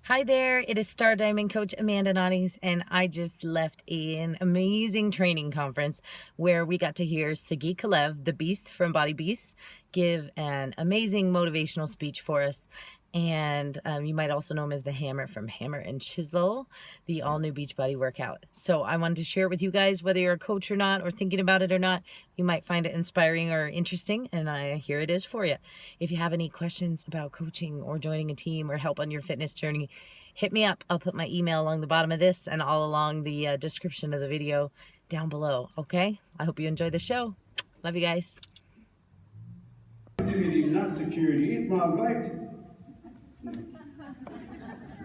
Hi there, it is Star Diamond Coach Amanda Notties, and I just left an amazing training conference where we got to hear Sagi Kalev, the Beast from Body Beast, give an amazing motivational speech for us. And you might also know him as the Hammer from Hammer and Chisel, the all-new Beachbody workout. So I wanted to share it with you guys, whether you're a coach or not, or thinking about it or not. You might find it inspiring or interesting, and here it is for you. If you have any questions about coaching or joining a team or help on your fitness journey, hit me up. I'll put my email along the bottom of this and all along the description of the video down below, okay? I hope you enjoy the show. Love you guys. Opportunity, not security. It's my right.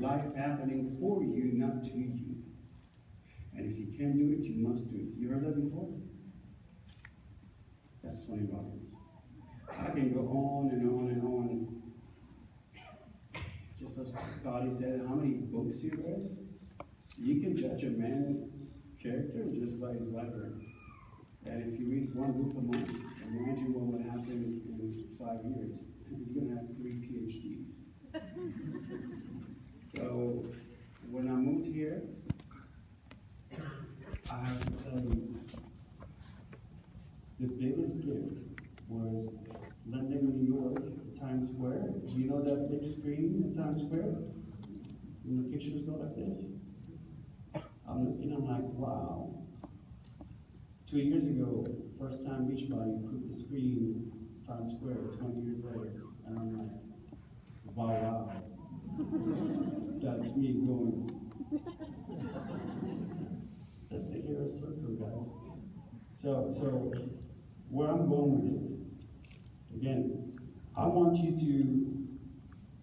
Life happening for you, not to you. And if you can't do it, you must do it. You heard that before? That's Tony Robbins. I can go on and on and on. Just as Scotty said, how many books he read? You can judge a man's character just by his library. And if you read one book a month, imagine what would happen in 5 years. You're going to have 3 PhDs. So when I moved here, I have to tell you, the biggest gift was London, New York, Times Square. Do you know that big screen in Times Square? When the pictures go like this? I'm looking, I'm like, wow. 2 years ago, first time Beachbody put the screen Times Square, 20 years later, and I'm like, wow. That's me going. That's the hero circle, guys. So where I'm going with it, again, I want you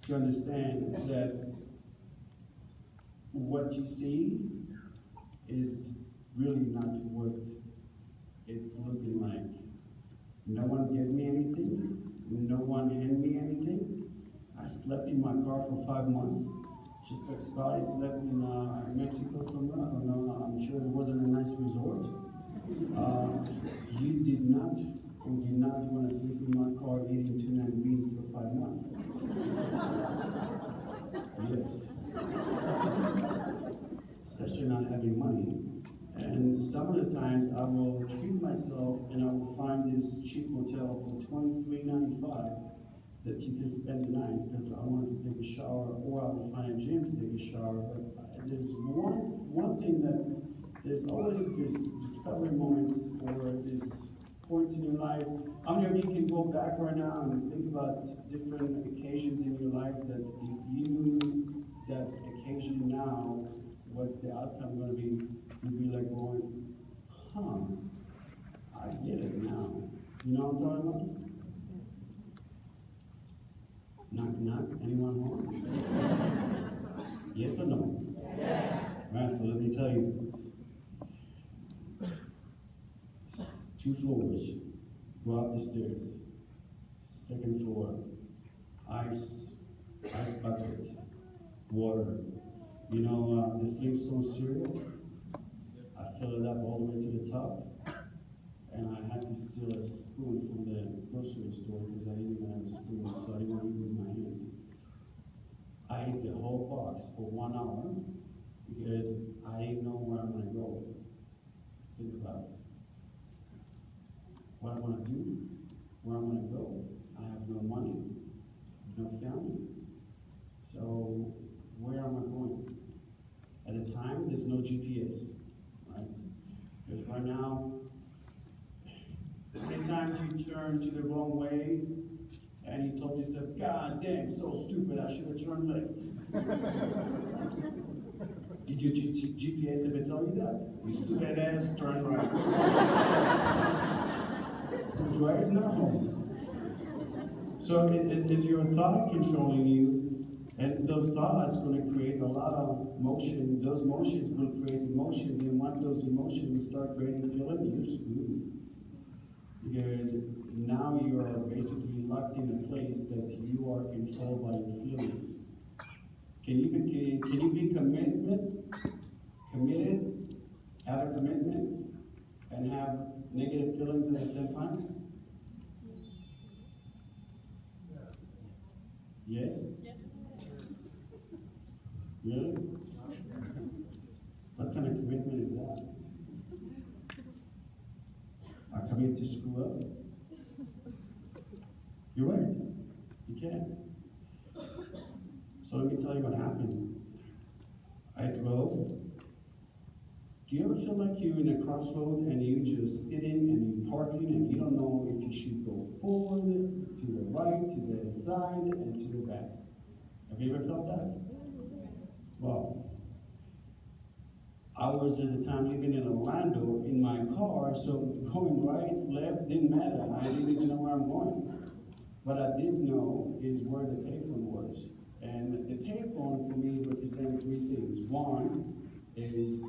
to understand that what you see is really not what it's looking like. No one gave me anything. No one handed me anything. I slept in my car for 5 months. Just like Scotty slept in Mexico somewhere. I don't know. I'm sure it wasn't a nice resort. You did not or do not want to sleep in my car eating tuna and beans for 5 months. Yes. Especially not having money. And some of the times I will treat myself and I will find this cheap hotel for $23.95 that you can spend the night because I wanted to take a shower, or I will find a gym to take a shower. But there's one thing that there's always this discovery moments or these points in your life. How many of you can go back right now and think about different occasions in your life that if you knew that occasion now, what's the outcome going to be? You'd be like going, huh, I get it now. You know what I'm talking about? Knock, knock. Anyone home? Yes or no? Yes. All right, so let me tell you. 2 floors. Go up the stairs. 2nd floor. Ice bucket. Water. You know the Flintstone cereal? I fill it up all the way to the top. And I had to steal a spoon from the grocery store because I didn't even have a spoon, so I didn't want to eat with my hands. I ate the whole box for 1 hour because I didn't know where I'm going to go. Think about it. What I want to do, where I'm going to go. I have no money, no family. So where am I going? At the time, there's no GPS, right? Because right now, how many times you turn to the wrong way and you told yourself, God damn, so stupid, I should have turned left. Did your GPS ever tell you that? You stupid ass, turn right. Right? No. So is your thought controlling you? And those thoughts going to create a lot of motion. Those motions will create emotions, and once those emotions start creating feelings, you're screwed. Because now you are basically locked in a place that you are controlled by your feelings. Can you be committed, have a commitment, and have negative feelings at the same time? Yes? Really? What kind of commitment is that? I commit to screw up. You're right. You can't. So let me tell you what happened. I drove. Do you ever feel like you're in a crossroad and you're just sitting and you're parking and you don't know if you should go forward, to the right, to the side, and to the back? Have you ever felt that? Well, I was at the time living in Orlando in my car, so going right, left didn't matter. I didn't even know where I'm going. What I did know is where the payphone was. And the payphone for me represented three things. One is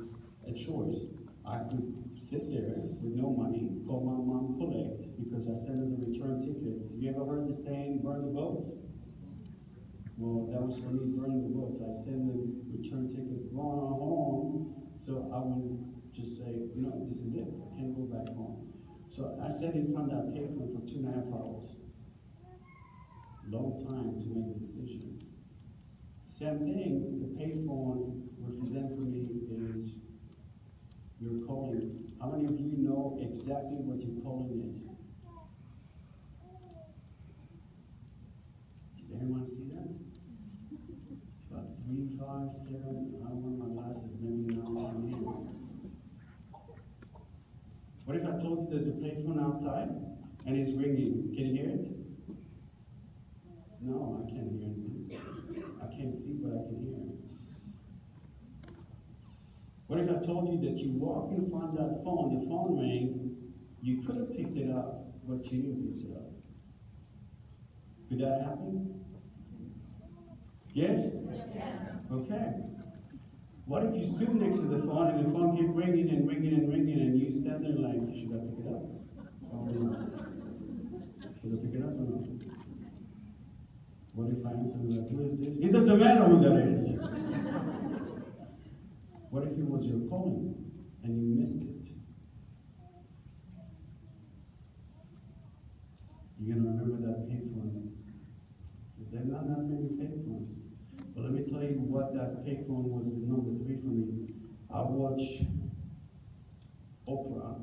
a choice. I could sit there with no money, call my mom, collect, because I sent her the return ticket. You ever heard the saying, burn the boats? Well, that was for me, burning the boats. I sent the return ticket, going on home, so I would just say, no, this is it. I can't go back home. So I sat in front of that payphone for 2.5 hours. Long time to make a decision. Same thing, the payphone represent for me is your calling. How many of you know exactly what your calling is? Did anyone see that? About 3, 5, 7, I don't want my glasses, maybe 9, 10 hands. What if I told you there's a payphone outside and it's ringing? Can you hear it? No, I can't hear anything. I can't see, but I can hear. What if I told you that you walk in front of that phone, the phone rang, you could have picked it up, but you didn't pick it up? Could that happen? Yes? Yes. Okay. What if you stood next to the phone and the phone kept ringing and ringing and ringing and you stand there like, should I pick it up? Or not? Should I pick it up or not? What if I answer like, who is this? It doesn't matter who that is. What if it was your calling and you missed it? You're going to remember that payphone. Because there are not that many payphones. But let me tell you what that payphone was the number 3 for me. I watch Oprah,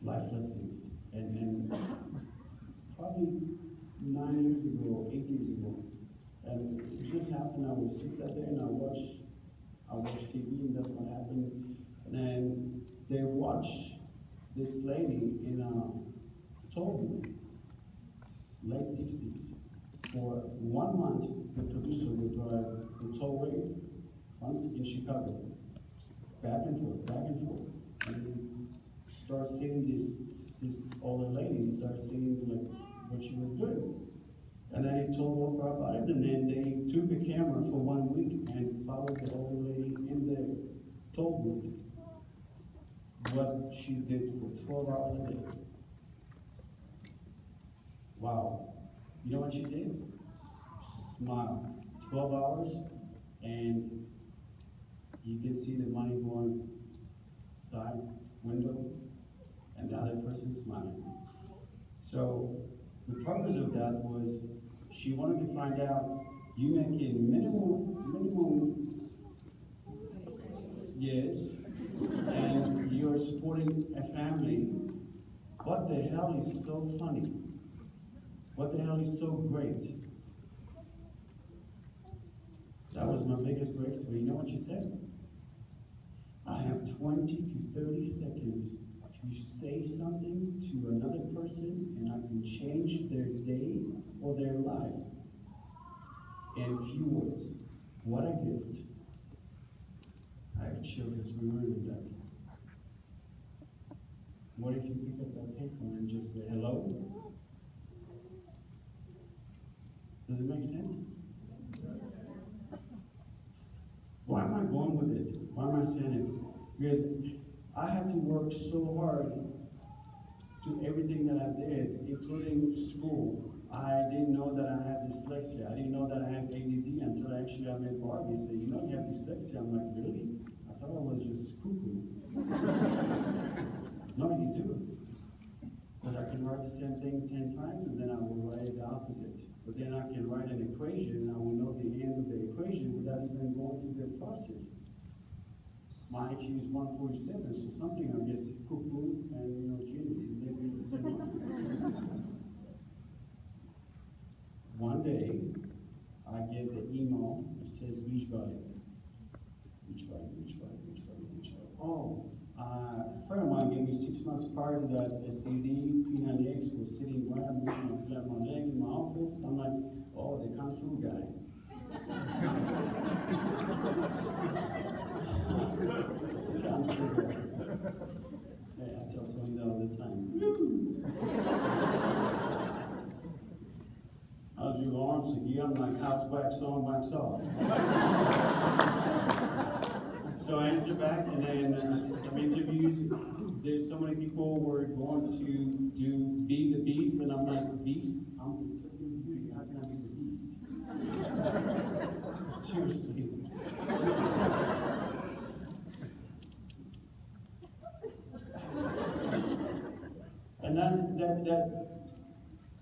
Life Lessons, and probably 9 years ago, 8 years ago, and it just happened. I would sit that day and I watch TV, and that's what happened. And then they watch this lady in a toll booth, late 60s. For 1 month, the producer would drive the tollway in Chicago, back and forth, and you start seeing this older lady start seeing like what she was doing. And then he told Oprah about it, and then they took the camera for 1 week and followed the older lady in the toll booth. What she did for 12 hours a day. Wow. You know what she did? Smile. 12 hours, and you can see the money going side window, and the other person smiling. So the purpose of that was she wanted to find out, you making minimum, yes, and you're supporting a family. What the hell is so funny? What the hell is so great? That was my biggest breakthrough. You know what she said? I have 20 to 30 seconds to say something to another person, and I can change their day or their lives in few words. What a gift. I have chills as we remember that. What if you pick up that payphone and just say hello? Does it make sense? Why am I going with it? Why am I saying it? Because I had to work so hard to everything that I did, including school. I didn't know that I had dyslexia. I didn't know that I had ADD until actually I met Barbie and said, you know, you have dyslexia. I'm like, really? I thought I was just cuckoo. No, you do. Because I can write the same thing 10 times and then I will write it the opposite. But then I can write an equation and I will know the end of the equation without even going going through their process. My IQ is 147, so something I guess cuckoo and genius, they be the same one. One day, I get the email, it says beach body. Beach body, beach body, beach body, beach body. Oh, a friend of mine gave me 6 months prior to that a CD, P90X was sitting where I'm looking at my leg in my office. I'm like, oh, the Kung Fu guy. Kung Fu guy. Yeah, I tell Tony that all the time. How's your arm, Sagi? I'm like, house wax on, wax off. So I answer back, and then some interviews. There's so many people who are going to be the beast, and I'm like, beast? I'm the freaking beauty. How can I be the beast? Seriously. And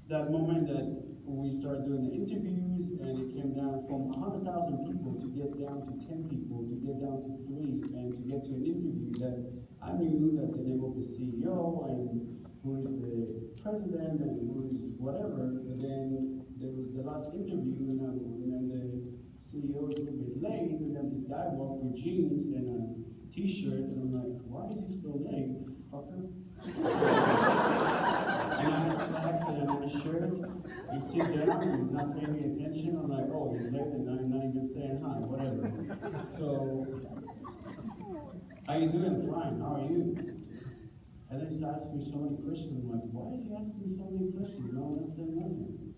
that moment that we started doing the interviews, and it came down from 100,000 people to get down to 10 people, to get down to 3, and to get to an interview that I knew that the name of the CEO and who is the president and who is whatever, but then there was the last interview, and then the CEO was a little bit late, and then this guy walked with jeans and a t-shirt, and I'm like, why is he so late, fucker? And I have slacks and I'm in a shirt. He sits down and he's not paying me attention. I'm like, oh, he's late and I'm not even saying hi, whatever. So, how you doing? Fine, how are you? And then he's asking me so many questions. I'm like, why is he asking me so many questions? No one else saying nothing.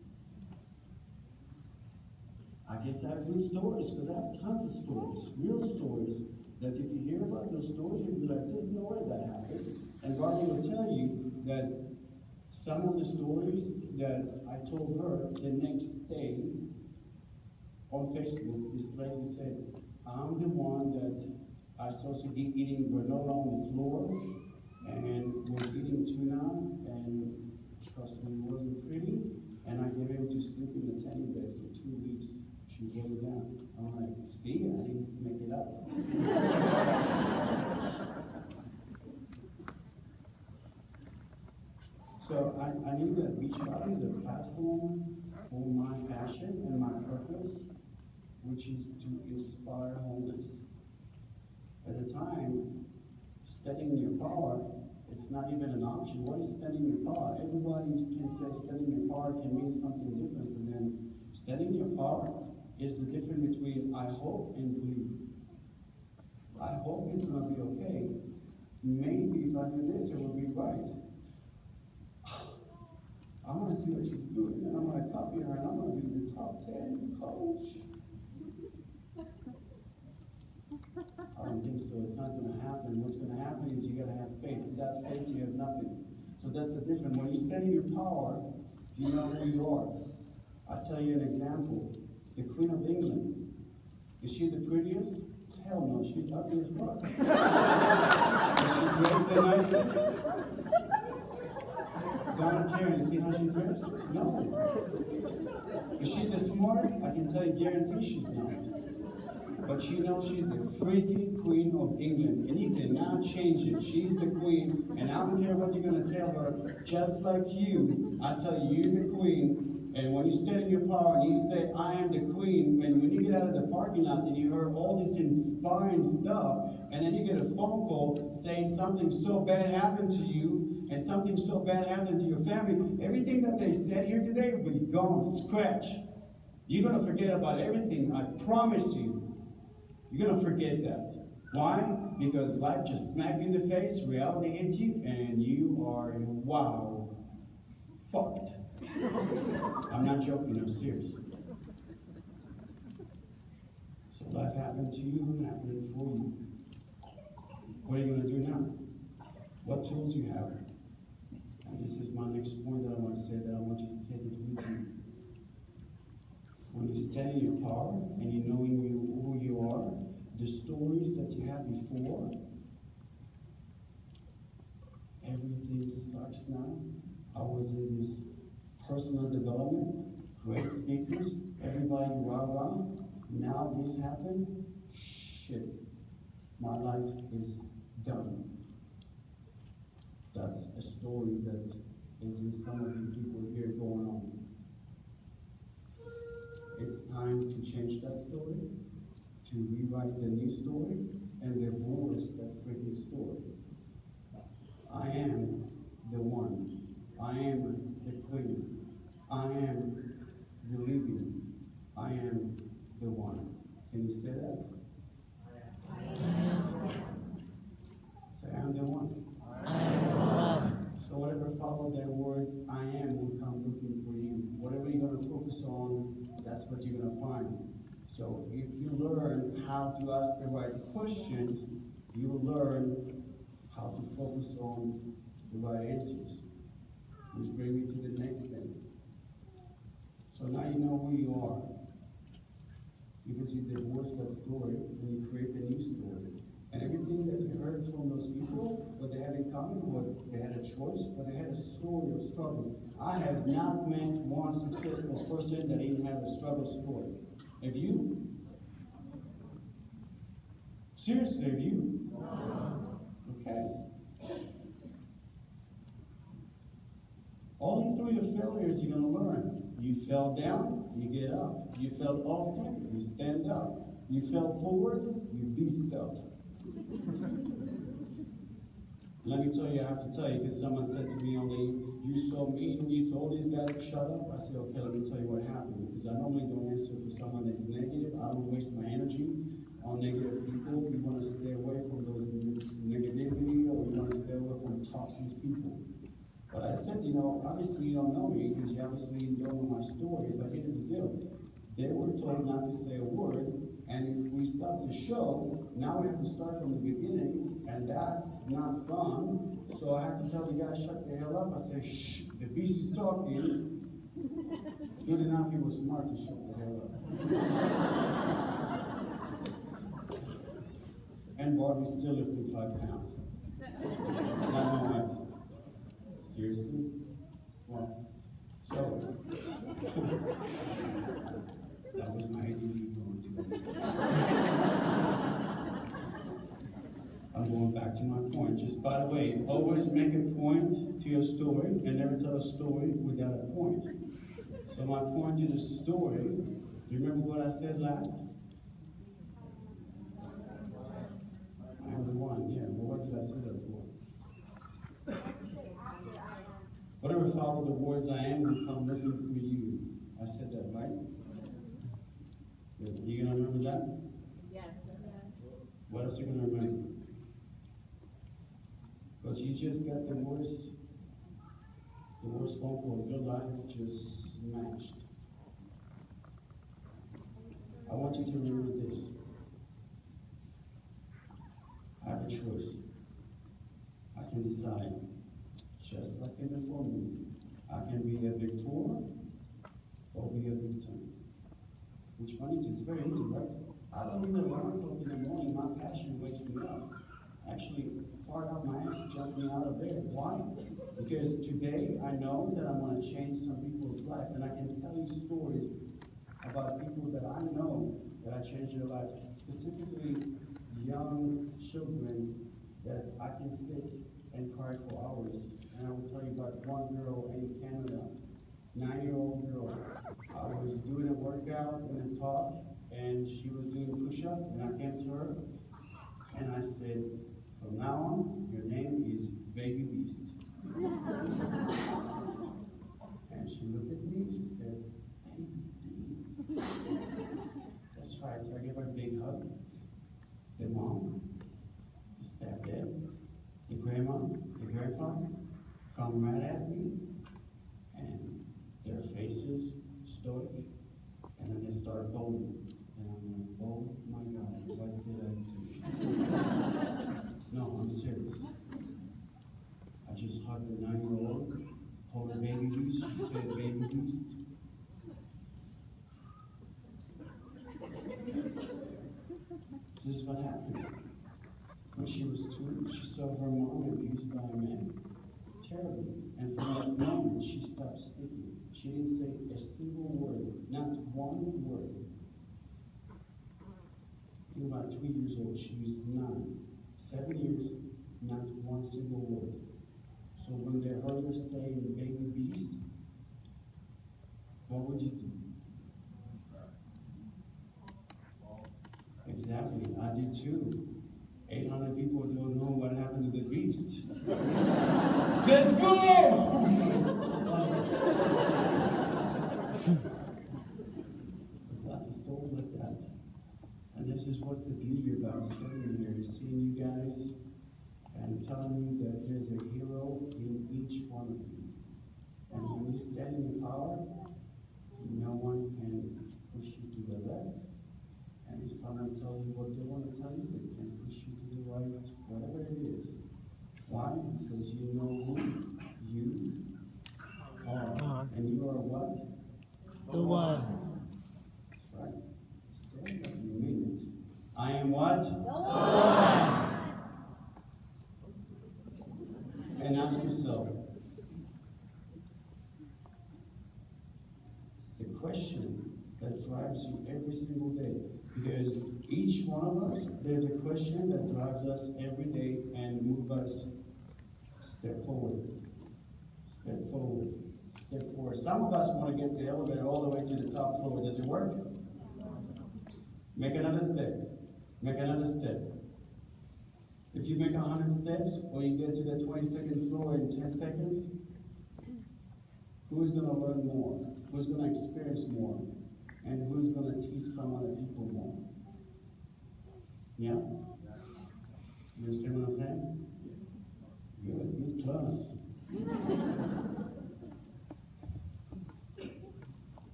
I guess I have good stories because I have tons of stories, real stories, that if you hear about those stories, you'll be like, there's no way that happened. And Barbie will tell you that some of the stories that I told her the next day on Facebook, this lady said, I'm the one that I saw Sagi eating granola on the floor and was eating tuna, and trust me, it wasn't pretty, and I gave him to sleep in the tanning bed for 2 weeks. She wrote it down. I'm like, see, I didn't make it up. So I knew that Beachbody is a platform for my passion and my purpose, which is to inspire wholeness. At the time, studying your power, it's not even an option. What is studying your power? Everybody can say studying your power can mean something different for them. Studying your power is the difference between I hope and believe. I hope it's going to be okay. Maybe if I do this, it will be right. I want to see what she's doing, and I'm going to copy her, and I'm going to be the top 10 coach. I don't think so. It's not going to happen. What's going to happen is you got to have faith. Without faith, you have nothing. So that's the difference. When you study your power, you know who you are. I'll tell you an example. The Queen of England. Is she the prettiest? Hell no, she's ugly as fuck. Is she dressed the nicest? Donna Karen, see how she dressed? No. Is she the smartest? I can tell you, guarantee she's not. But you know she's the freaking Queen of England, and you cannot change it. She's the Queen, and I don't care what you're going to tell her. Just like you, I tell you, you're the Queen, and when you stand in your power and you say, I am the Queen, and when you get out of the parking lot and you heard all this inspiring stuff, and then you get a phone call saying something so bad happened to you, and something so bad happened to your family, everything that they said here today will be gone, scratch. You're going to forget about everything, I promise you. You're going to forget that. Why? Because life just smacked you in the face, reality hit you, and you are, wow, fucked. I'm not joking, I'm serious. So life happened to you, happening for you. What are you going to do now? What tools you have? And this is my next point that I want to say that I want you to take it with you. When you stand in your power and you knowing who you are, the stories that you had before, everything sucks now. I was in this personal development, great speakers, everybody rah rah. Now this happened, shit, my life is done. That's a story that is in some of the people here going on. It's time to change that story, to rewrite the new story, and divorce that freaking story. I am the one. I am the queen. I am the living. I am the one. Can you say that? Say, I'm the one. So whatever follow their words, I am will come looking for you. Whatever you're going to focus on, that's what you're going to find. So if you learn how to ask the right questions, you will learn how to focus on the right answers. Which brings me to the next thing. So now you know who you are. Because you divorce that story and you create a new story. And everything that you heard from those people, what they had in common, what they had a choice, but they had a story of struggles. I have not met one successful person that didn't have a struggle story. Have you? Seriously, have you? Okay. Only through your failures you're going to learn. You fell down, you get up. You fell often, you stand up. You fell forward, you beast up. Let me tell you, I have to tell you, because someone said to me only, you so mean, you told these guys to shut up. I said, okay, let me tell you what happened. Because I normally don't answer for someone that is negative. I don't waste my energy on negative people. You want to stay away from those negativity, or you want to stay away from toxic people. But I said, obviously you don't know me, because you obviously don't know my story, but here's the deal. They were told not to say a word, and if we stop the show, now we have to start from the beginning, and that's not fun. So I have to tell the guy, shut the hell up. I say, shh, the beast is talking. Good enough, he was smart to shut the hell up. And Barbie's still lifting 5 pounds. Not my wife. Seriously? Well, so, that was my ADD going to. I'm going back to my point. Just by the way, always make a point to your story and never tell a story without a point. So my point to the story, do you remember what I said last? I am the one, yeah. Well, what did I say that for? Whatever follow the words I am will come looking for you. I said that, right? Good. You gonna remember that? Yes. What else are you gonna remember? Because you just got the worst phone call of your life just smashed. I want you to remember this. I have a choice. I can decide, just like in the formula, I can be a victor or be a victim. Which one is it? It's very easy, right? I don't need alarm clock in the morning. My passion wakes me up. Actually, far out my ass, jump me out of bed. Why? Because today I know that I'm going to change some people's life, and I can tell you stories about people that I know that I changed their life, specifically young children that I can sit and cry for hours. And I will tell you about one girl in Canada, 9-year-old girl. I was doing a workout in a talk, and she was doing push-up, and I came to her, and I said, from now on, your name is Baby Beast. And she looked at me, she said, Baby Beast. That's right, so I gave her a big hug. The mom, the stepdad, the grandma, the grandpa come right at me, and their faces stoic, and then they start bowling. And I'm like, oh my God, what did I do? No, I'm serious. I just hugged the 9-year-old, hold her Baby Beast, she said Baby Beast. This is what happened. When she was 2, she saw her mom abused by a man. Terribly. And from that moment, she stopped speaking. She didn't say a single word, not one word. think about 2 years old, she was 9. 7 years, not one single word. So when they heard her saying baby beast, what would you do? Exactly, I did too. 800 people don't know what happened to the beast. Let's go! There's lots of stories like that. And this is what's the beauty about studying here, is seeing you guys and telling you that there's a hero in each one of you. And when you stand in your power, no one can push you to the left. And if someone tells you what they want to tell you, they can push you to the right, whatever it is. Why? Because you know who you are. And you are what? The one. That's right. You say it, but you mean it. I am what? The one. And ask yourself, the question that drives you every single day. Because each one of us, there's a question that drives us every day and moves us step forward, step forward, step forward. Some of us want to get the elevator all the way to the top floor. Does it work? Make another step. Make another step. If you make 100 steps, or you get to the 22nd floor in 10 seconds, who's going to learn more? Who's going to experience more? And who's going to teach some other people more? Yeah? You understand what I'm saying? Good class.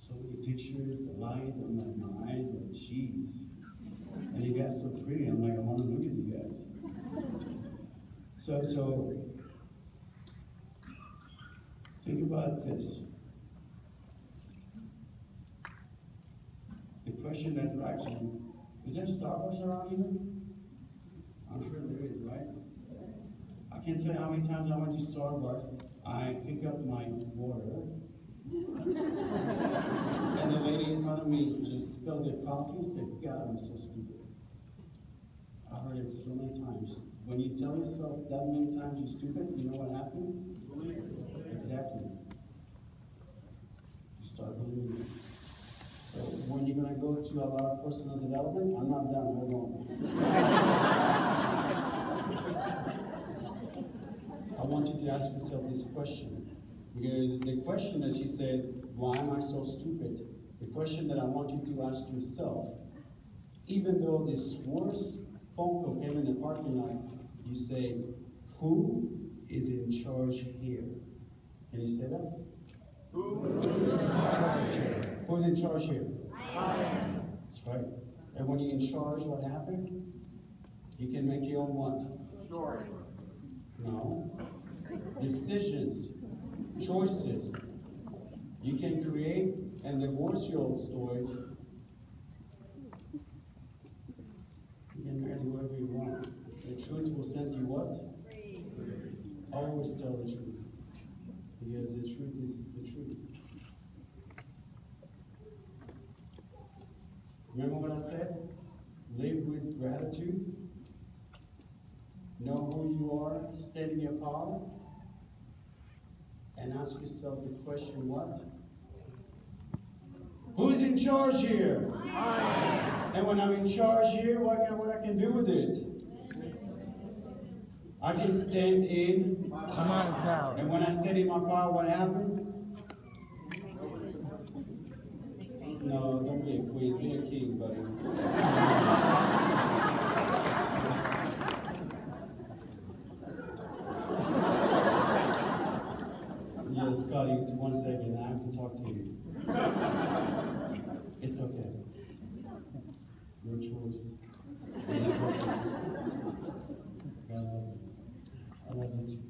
So the pictures, the light, I'm like, my eyes are cheese. And you guys so pretty, I'm like, I want to look at you guys. So think about this. The question that drives you, is there Starbucks around here? I'm sure there is, right? I can't tell you how many times I went to Starbucks, I pick up my water, and the lady in front of me just spilled the coffee and said, God, I'm so stupid. I heard it so many times. When you tell yourself that many times you're stupid, you know what happened? Exactly. You start believing it. So when you're going to go to a lot of personal development, I'm not done, hold on. I want you to ask yourself this question. Because the question that she said, why am I so stupid? The question that I want you to ask yourself, even though this worst phone call came in the parking lot, you say, who is in charge here? Can you say that? Who's in charge here? I am. That's right. And when you're in charge, what happened? You can make your own what? Choice. No. Decisions. Choices. You can create and divorce your own story. You can marry whoever you want. The truth will set you what? Free. Always tell the truth. Because the truth is the truth. Remember what I said? Live with gratitude. Know who you are, stand in your power, and ask yourself the question, what? Who's in charge here? I am. And when I'm in charge here, what I can do with it? I can stand in my power. And when I stand in my power, what happened? No, don't be a queen, be a king, buddy. Yes, Scotty, 1 second, I have to talk to you. It's okay. Your choice. Your purpose. God love you. I love you too.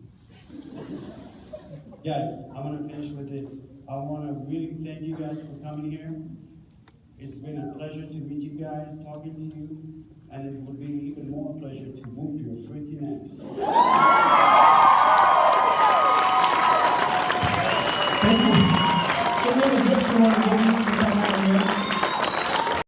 Guys, I'm going to finish with this. I want to really thank you guys for coming here. It's been a pleasure to meet you guys, talking to you, and it will be even more pleasure to whoop your freaking ass.